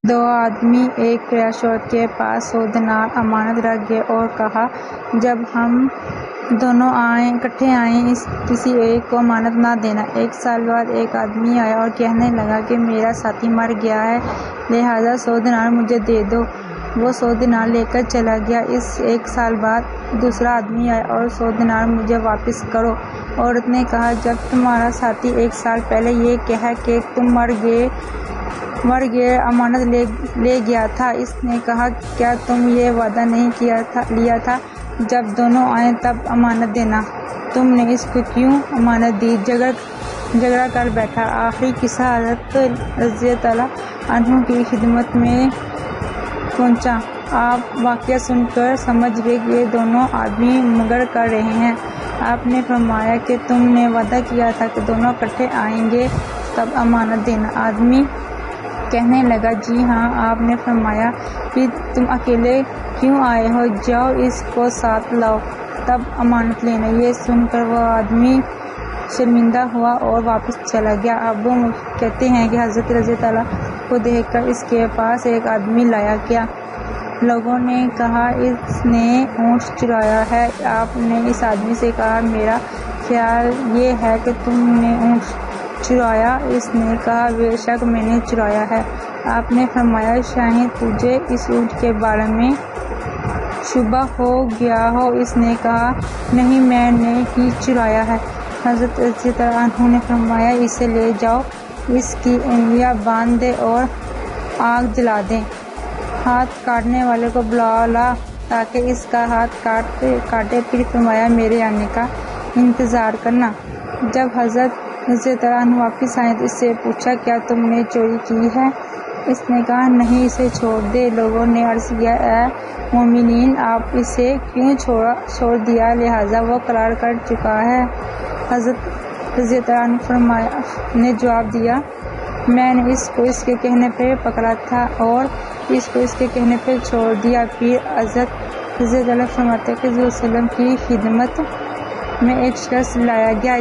دو آدمی ایک فراش عورت کے پاس 100 دینار امانت رکھ گئے اور کہا، جب ہم دونوں اکٹھے آئیں کسی ایک کو امانت نہ دینا۔ 1 سال بعد ایک آدمی آیا اور کہنے لگا کہ میرا ساتھی مر گیا ہے، لہٰذا 100 دینار مجھے دے دو۔ وہ 100 دینار لے کر چلا گیا۔ 1 سال بعد دوسرا آدمی آیا اور 100 دینار مجھے واپس کرو۔ عورت نے کہا، جب تمہارا ساتھی 1 سال پہلے یہ کہہ کہ تم مر گئے امانت لے گیا تھا، اس نے کہا، کیا تم یہ وعدہ نہیں لیا تھا جب دونوں آئیں تب امانت دینا؟ تم نے اس کو کیوں امانت دی؟ جھگڑا کر بیٹھا۔ آخری قصہ حضرت رضی اللہ عنہ کی خدمت میں پہنچا۔ آپ واقعہ سن کر سمجھ گئے کہ یہ دونوں آدمی مکر کر رہے ہیں۔ آپ نے فرمایا کہ تم نے وعدہ کیا تھا کہ دونوں اکٹھے آئیں گے تب امانت دینا۔ آدمی کہنے لگا، جی ہاں۔ آپ نے فرمایا، پھر تم اکیلے کیوں آئے ہو؟ جاؤ اس کو ساتھ لاؤ تب امانت لینا۔ یہ سن کر وہ آدمی شرمندہ ہوا اور واپس چلا گیا۔ ابو کہتے ہیں کہ حضرت رضی اللہ کو دیکھ کر اس کے پاس ایک آدمی لایا گیا۔ لوگوں نے کہا، اس نے اونٹ چرایا ہے۔ آپ نے اس آدمی سے کہا، میرا خیال یہ ہے کہ تم نے اونٹ چرایا۔ اس نے کہا، بے شک میں نے چرایا ہے۔ آپ نے فرمایا، شاید تجھے اس اونٹ کے بارے میں شبہ ہو گیا ہو۔ اس نے کہا، نہیں، میں نے ہی چرایا ہے۔ حضرت رضی اللہ عنہ نے فرمایا، اسے لے جاؤ، اس کی انگلیاں باندھ دیں اور آگ جلا دیں۔ ہاتھ کاٹنے والے کو بلا تاکہ اس کا ہاتھ کاٹے، پھر فرمایا، میرے آنے کا انتظار کرنا۔ جب حضرت رضی اللہ عنہ واپس آئے تو اس سے پوچھا، کیا تم نے چوری کی ہے؟ اس نے کہا، نہیں، اسے چھوڑ دے۔ لوگوں نے عرض کیا، اے مومنین، آپ اسے کیوں چھوڑ دیا؟ لہٰذا وہ اقرار کر چکا ہے۔ حضرت رضی اللہ عنہ نے جواب دیا، میں نے اس کو اس کے کہنے پر پکڑا تھا اور اس کو اس کے کہنے پر چھوڑ دیا۔ پھر حضرت رضی اللہ عنہ فرماتے ہیں کہ حضور صلی اللہ علیہ وسلم کی خدمت میں ایک شخص لایا گیا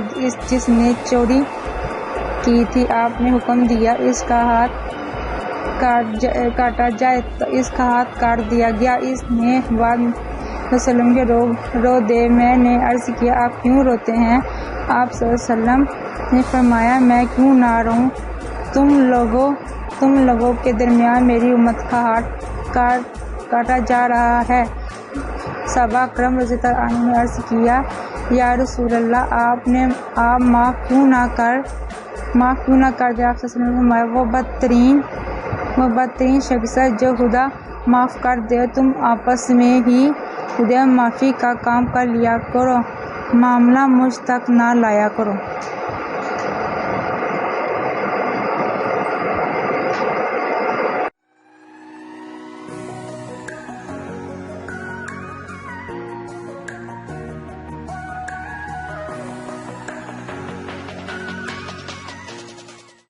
جس نے چوری کی تھی۔ آپ نے حکم دیا، اس کا ہاتھ کاٹا جائے۔ اس کا ہاتھ کاٹ دیا گیا۔ اس نے بعد وسلم کے رو دے۔ میں نے عرض کیا، آپ کیوں روتے ہیں؟ آپ صلی اللہ علیہ وسلم نے فرمایا، میں کیوں نہ روؤں؟ تم لوگوں کے درمیان میری امت کا ہاتھ کاٹا جا رہا ہے۔ صحابہ اکرام رضی اللہ عنہ نے عرض کیا، یا رسول اللہ، آپ معاف کیوں نہ کر دیں؟ آپ صلی اللہ علیہ وسلم نے فرمایا، وہ بدترین شخص ہے جو خدا معاف کر دے۔ تم آپس میں ہی خدا معافی کا کام کر لیا کرو، معاملہ مجھ تک نہ لایا کرو۔